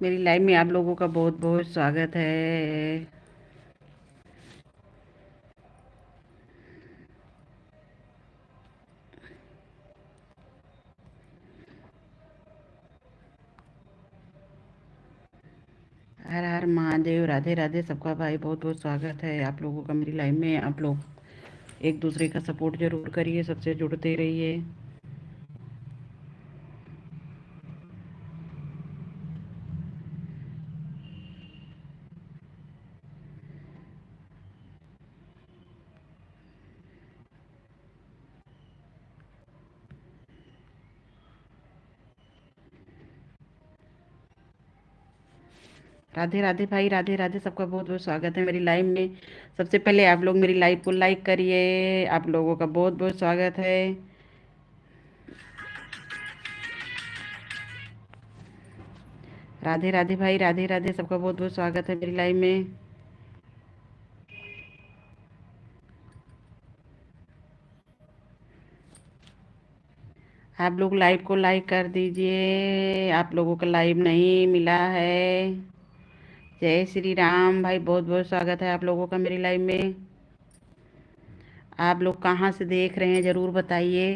मेरी लाइव में आप लोगों का बहुत बहुत स्वागत है। हर हर महादेव, राधे राधे। सबका भाई बहुत बहुत स्वागत है आप लोगों का मेरी लाइव में। आप लोग एक दूसरे का सपोर्ट जरूर करिए, सबसे जुड़ते रहिए। राधे राधे भाई, राधे राधे। सबका बहुत बहुत स्वागत है मेरी लाइव में। सबसे पहले आप लोग मेरी लाइव को लाइक करिए। आप लोगों का बहुत बहुत स्वागत है। राधे राधे भाई, राधे राधे। सबका बहुत बहुत स्वागत है मेरी लाइव में। आप लोग लाइव को लाइक कर दीजिए। आप लोगों का लाइव नहीं मिला है। जय श्री राम भाई, बहुत बहुत स्वागत है आप लोगों का मेरी लाइव में। आप लोग कहाँ से देख रहे हैं ज़रूर बताइए।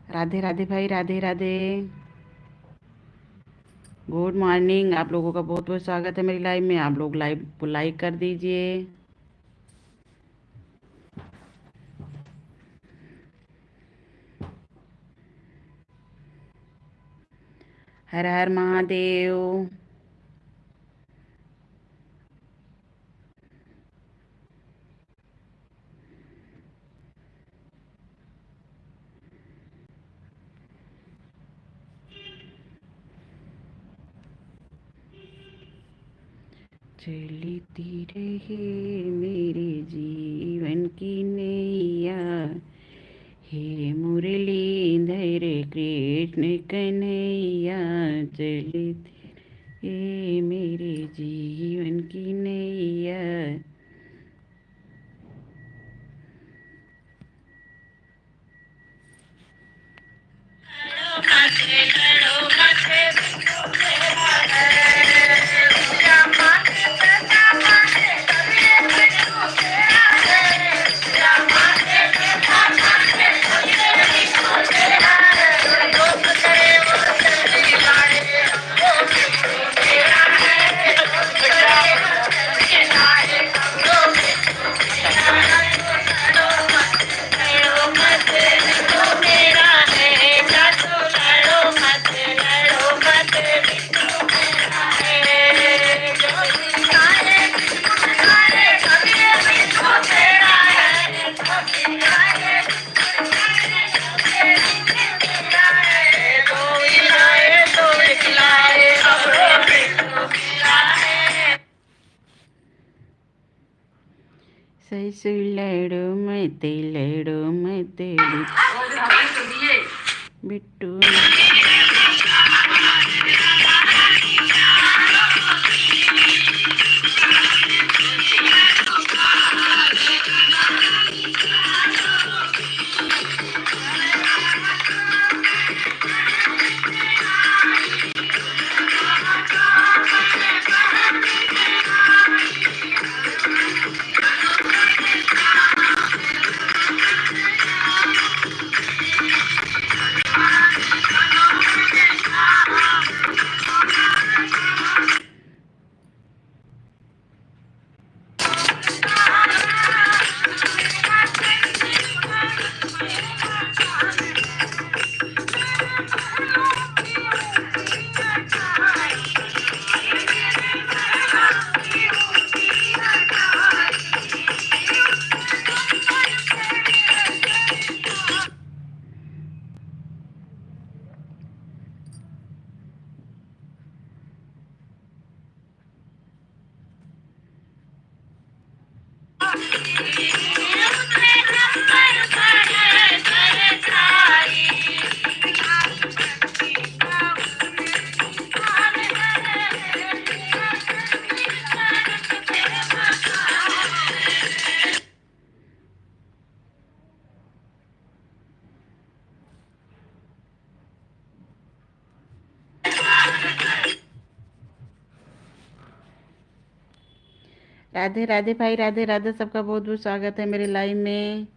राधे राधे भाई, राधे राधे। Good morning. आप लोगों का बहुत बहुत स्वागत है मेरी लाइव में। आप लोग लाइव को लाइक कर दीजिए। हर हर महादेव। चलती रहे मेरे जीवन की नैया, हे मुरलीधर कृष्ण कन्हैया। चलती रहे मेरे जीवन की नैया। सैसु लड़ो मत बिट्टू। राधे राधे भाई, राधे राधे, सबका बहुत बहुत स्वागत है मेरे लाइव में।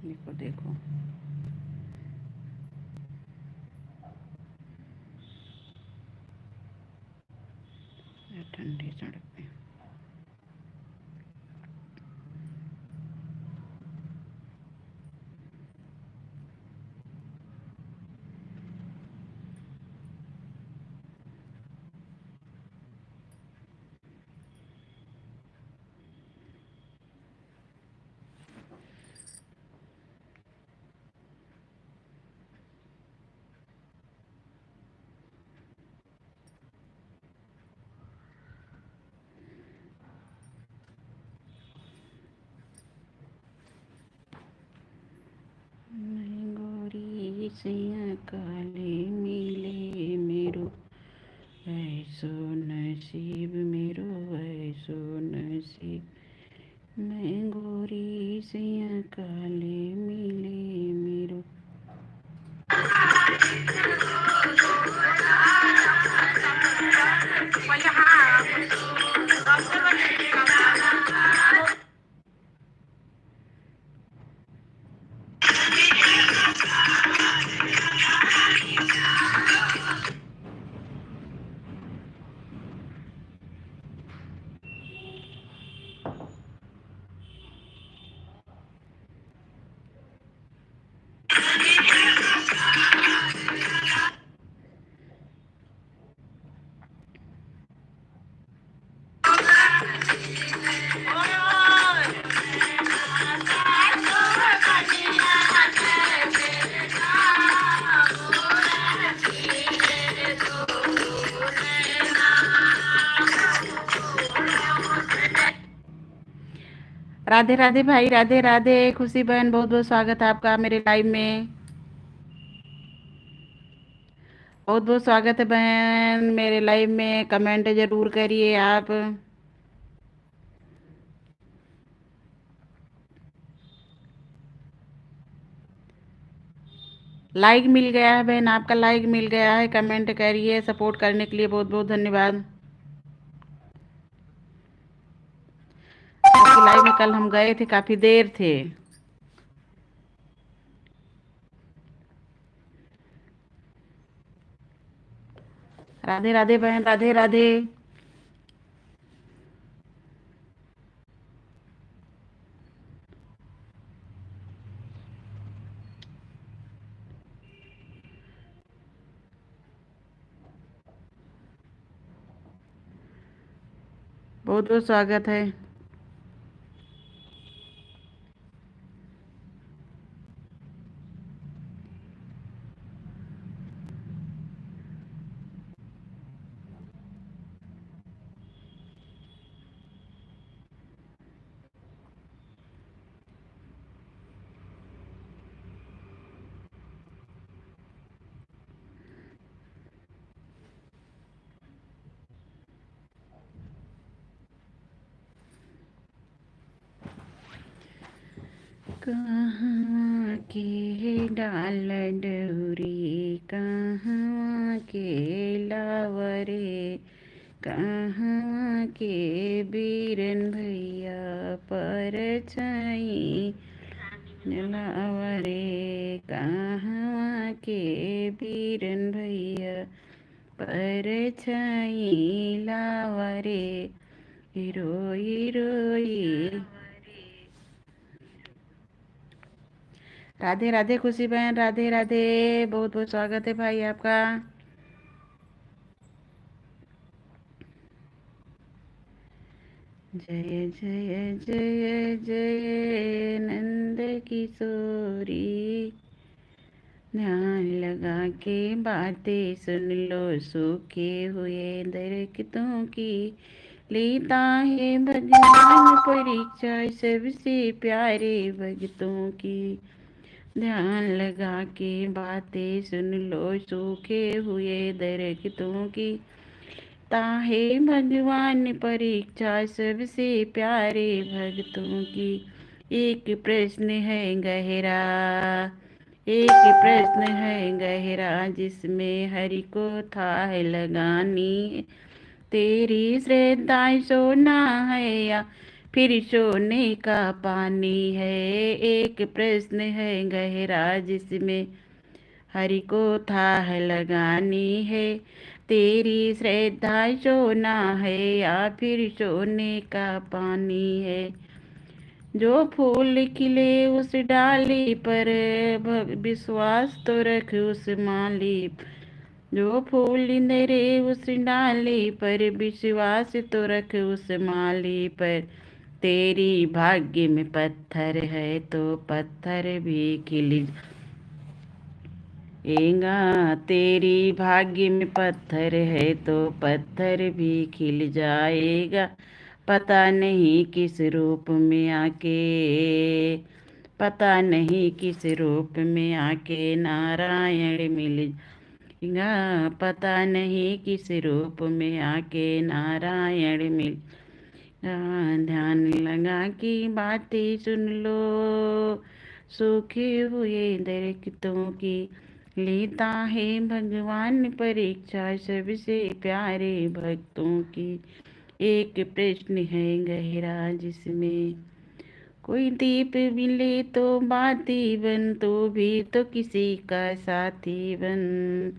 देखो देखो, ठंडी सड़क पे। मैं गोरी सिया काले मिले मेरो, ऐसो नसीब मेरो, ऐसो नसीब। मैं गोरी सिया काले मिले मेरो। राधे राधे भाई, राधे राधे, खुशी बहन, बहुत बहुत स्वागत है आपका मेरे लाइव में। बहुत बहुत स्वागत है बहन मेरे लाइव में। कमेंट जरूर करिए आप। लाइक मिल गया है बहन, आपका लाइक मिल गया है। कमेंट करिए, सपोर्ट करने के लिए बहुत बहुत धन्यवाद। आपकी लाइव में कल हम गए थे, काफ़ी देर थे। राधे राधे बहन, राधे राधे। बहुत बहुत स्वागत है। कहाँ के डाल डोरी, कहाँ के लावरे, कहाँ के बीरन भैया पर छाई लावरे, कहाँ के बीरन भैया पर छाई लावरे, रोई रोई। राधे राधे खुशी बहन, राधे राधे। बहुत बहुत स्वागत है भाई आपका। जय जय जय जय नंद किशोरी, ध्यान लगा के बातें सुन लो, सूखे हुए दरख्तों की लेता है भगवान परीक्षा सबसे प्यारे भक्तों की। ध्यान लगा के बातें सुन लो, सूखे हुए दरख्तों की ताहे भगवान परीक्षा सबसे प्यारे भक्तों की। एक प्रश्न है गहरा, एक प्रश्न है गहरा, जिसमें हरि को था है लगानी। तेरी श्रद्धा सोना है या फिर सोने का पानी है। एक प्रश्न है गहरा, जिसमें हरि को थाह लगानी है। तेरी श्रद्धा सोना है या फिर सोने का पानी है। जो फूल खिले उस डाली पर विश्वास तो रख उस माली। जो फूल निरे उस डाली पर विश्वास तो रख उस माली पर। तेरी भाग्य में पत्थर है तो पत्थर भी खिल एगा। तेरी भाग्य में पत्थर है तो पत्थर भी खिल जाएगा। पता नहीं किस रूप में आके, पता नहीं किस रूप में आके नारायण मिलेगा। पता नहीं किस रूप में आके नारायण मिल। ध्यान लगा की बातें सुन लो, सूखे हुए दरख्तों की लेता है भगवान परीक्षा सबसे प्यारे भक्तों की। एक प्रश्न है गहरा, जिसमें कोई दीप मिले तो बाती बन, तो भी तो किसी का साथी बन।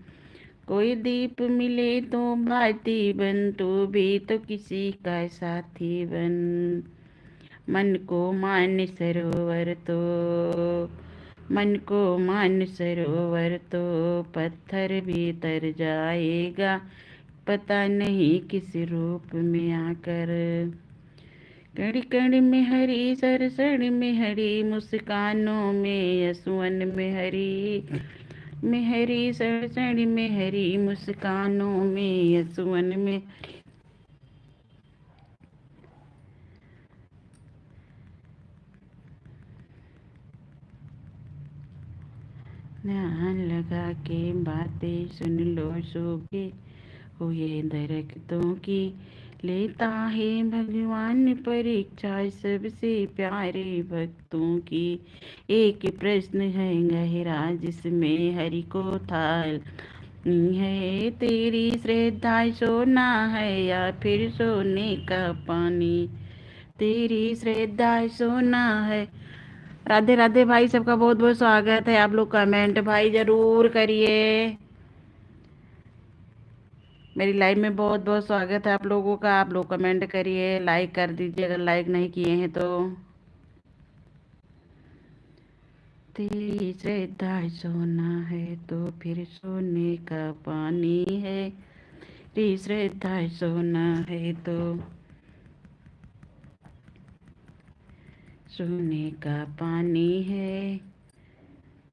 कोई दीप मिले तो बाती बन, तो भी तो किसी का साथी बन। मन को मान सरोवर तो, मन को मान सरोवर तो पत्थर भी तर जाएगा। पता नहीं किस रूप में आकर। कण कण में हरी, सरसड़ में हरी, मुस्कानों में यसवन में हरी, में हरी सरसड़ में हरी, मुस्कानों में यसवन में। ध्यान लगा के बातें सुन लो, सूखे हुए दरख्तों की लेता है भगवान परीक्षा सबसे प्यारे भक्तों की। एक प्रश्न है गहरा जिसमें हरि को था है, तेरी श्रद्धा सोना है या फिर सोने का पानी। तेरी श्रद्धा सोना है। राधे राधे भाई, सबका बहुत बहुत स्वागत है। आप लोग कमेंट भाई जरूर करिए। मेरी लाइव में बहुत बहुत स्वागत है आप लोगों का। आप लोग कमेंट करिए, लाइक कर दीजिए अगर लाइक नहीं किए हैं तो। तेरी श्रद्धा सोना है तो फिर सोने का पानी है। तेरी श्रद्धा सोना है तो सोने का पानी है।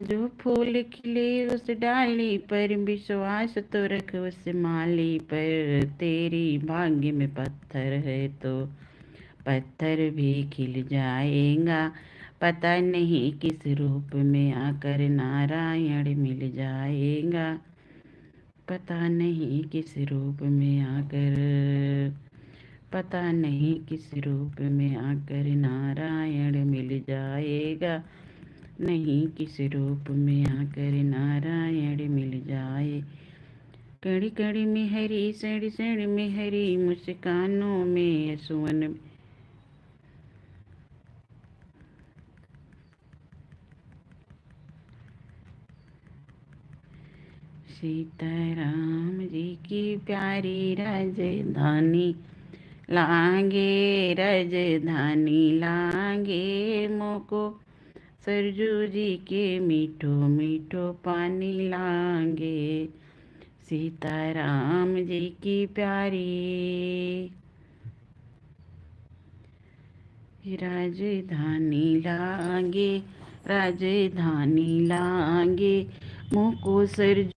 जो फूल खिले उस डाली पर विश्वास तो रख उस माली पर। तेरी भाग्य में पत्थर है तो पत्थर भी खिल जाएगा। पता नहीं किस रूप में आकर नारायण मिल जाएगा। पता नहीं किस रूप में आकर, पता नहीं किस रूप में आकर नारायण मिल जाएगा। नहीं किस रूप में आकर नारायण मिल जाए। कड़ी कड़ी में हरी, सड़ी सड़ी में हरी, मुस्कानों में सुवन। सीताराम जी की प्यारी राजधानी लांगे, राजधानी लांगे मोको। सरजू जी के मीठो मीठो पानी लांगे। सीताराम जी की प्यारी राजधानी लांगे, राजधानी लांगे मोको सरजू।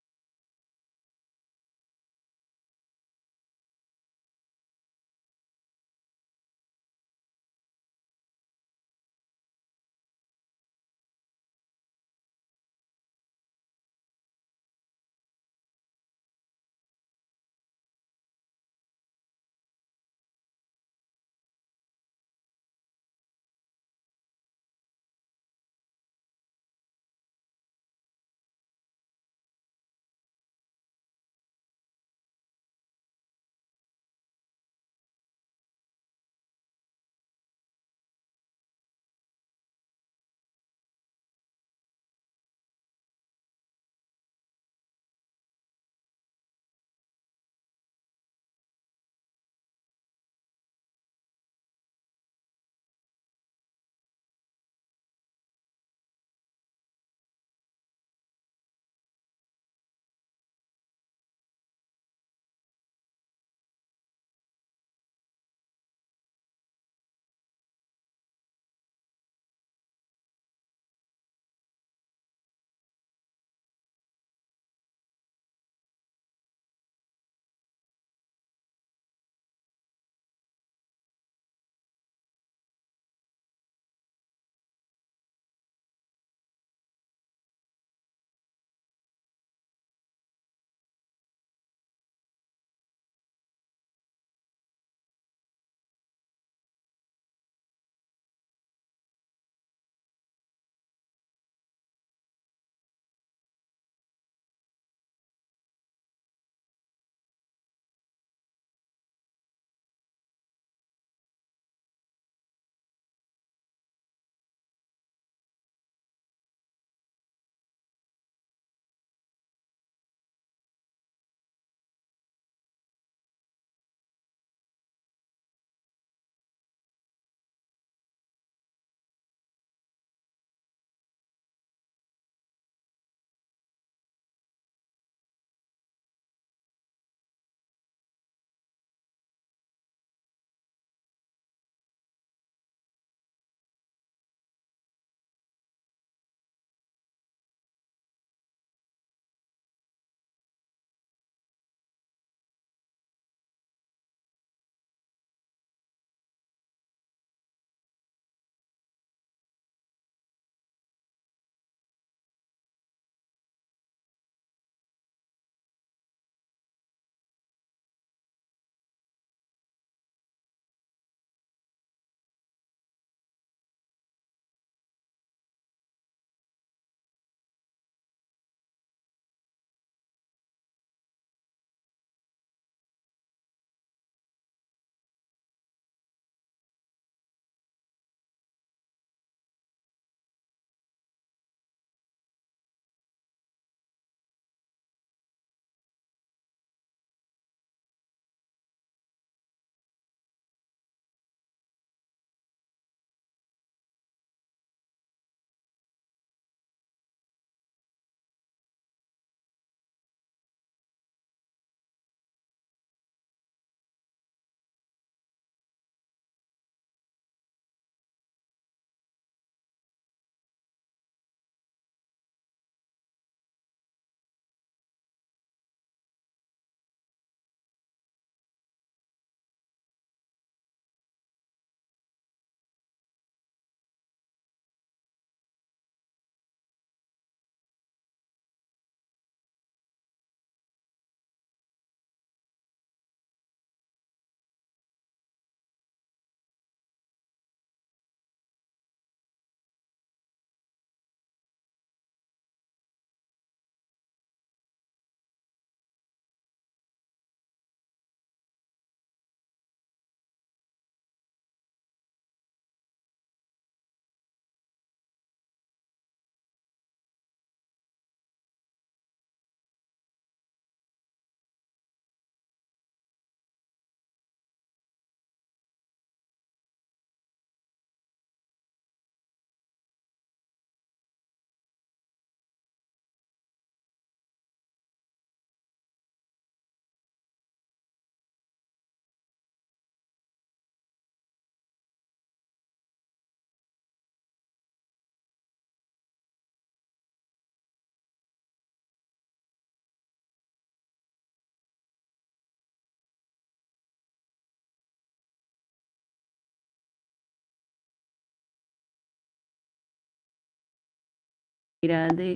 राधे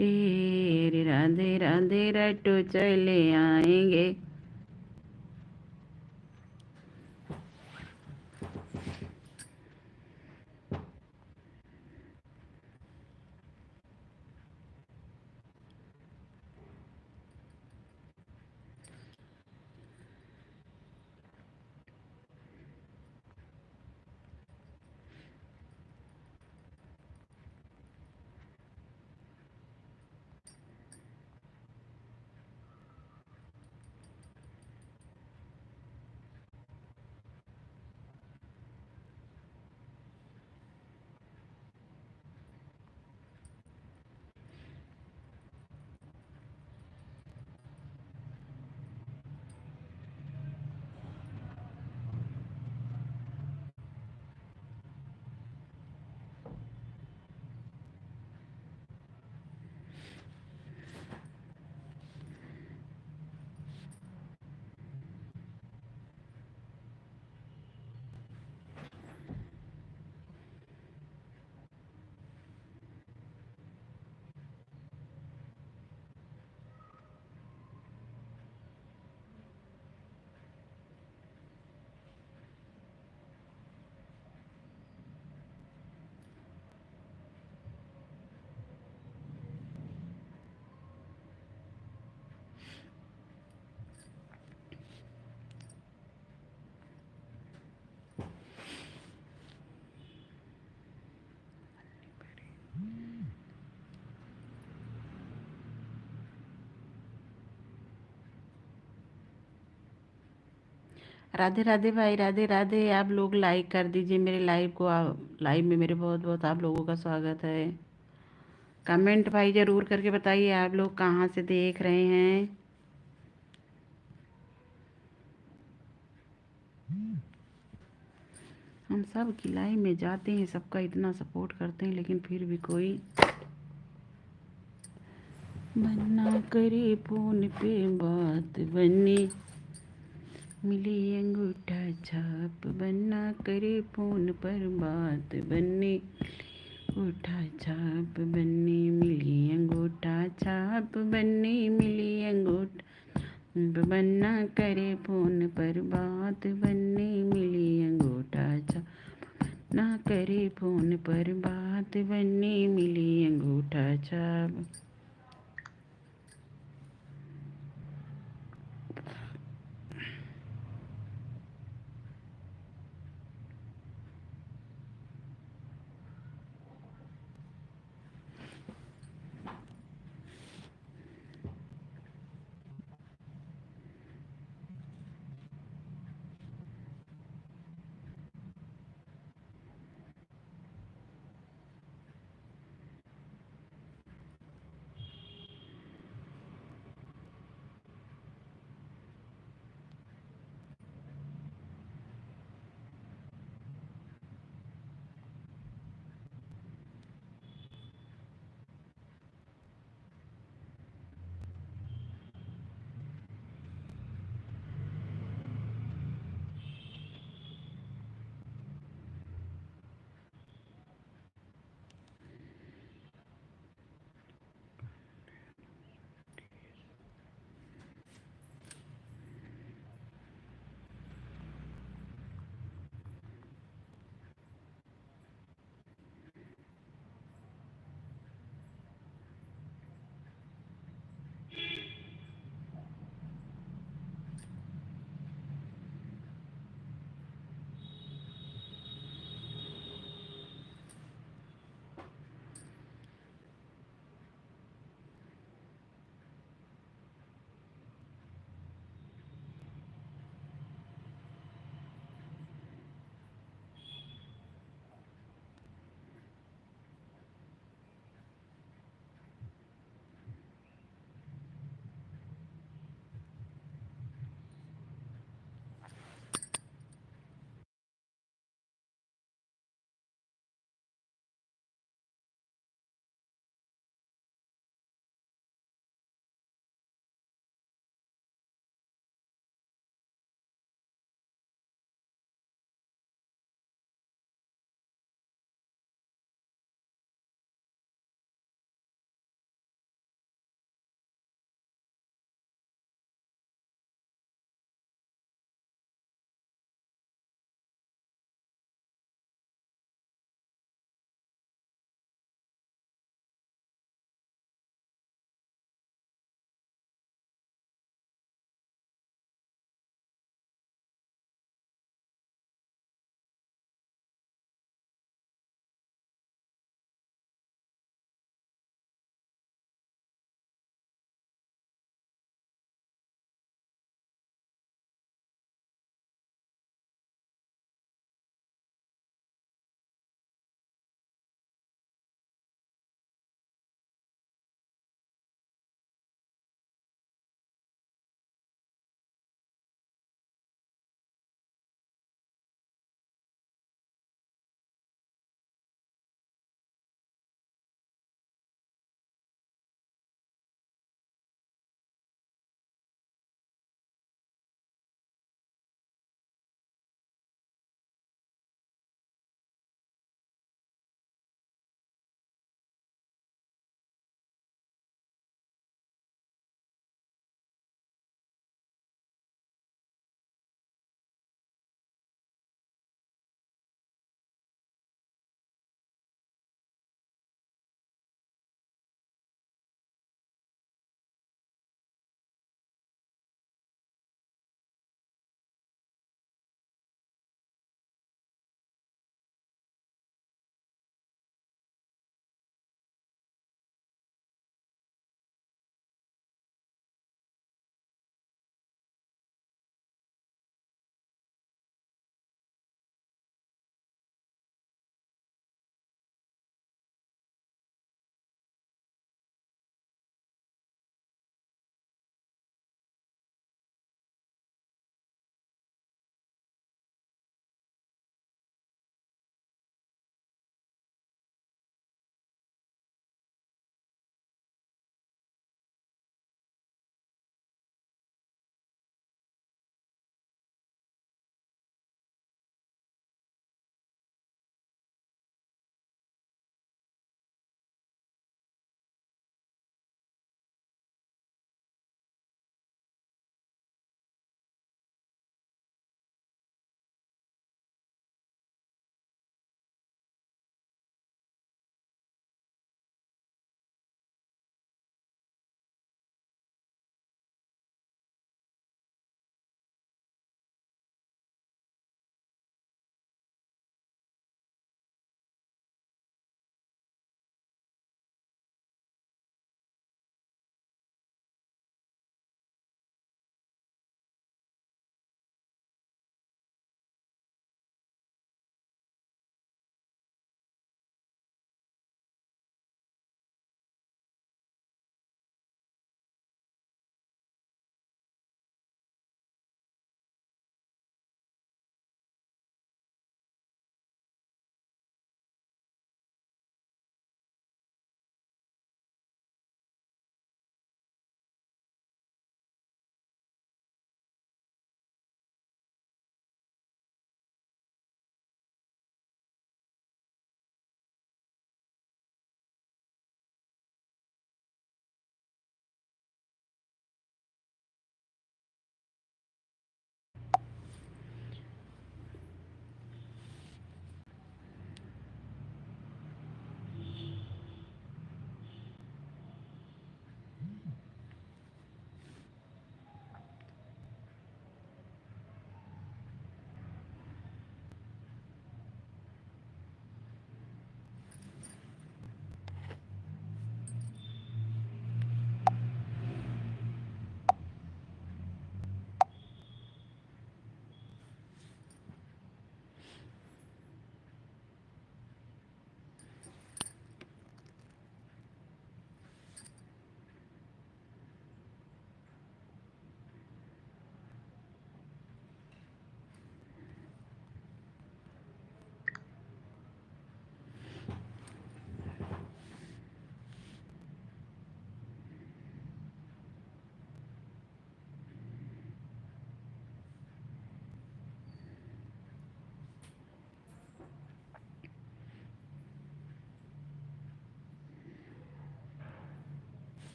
रे राधे राधे रटो चले आएंगे। राधे राधे भाई, राधे राधे। आप लोग लाइक कर दीजिए मेरे लाइव को। लाइव में मेरे बहुत बहुत आप लोगों का स्वागत है। कमेंट भाई ज़रूर करके बताइए आप लोग कहाँ से देख रहे हैं। हम सब की लाइव में जाते हैं, सबका इतना सपोर्ट करते हैं, लेकिन फिर भी कोई मना करे फोन पे बात बनने मिली अंगूठा छाप। बनना करे फोन पर बात बनने अंगूठा छाप बनने मिली अंगूठा छाप बनने मिली अंगूठा बनना करे फोन पर बात बनने मिली अंगूठा छाप ना करे फोन पर बात बनने मिली अंगूठा छाप।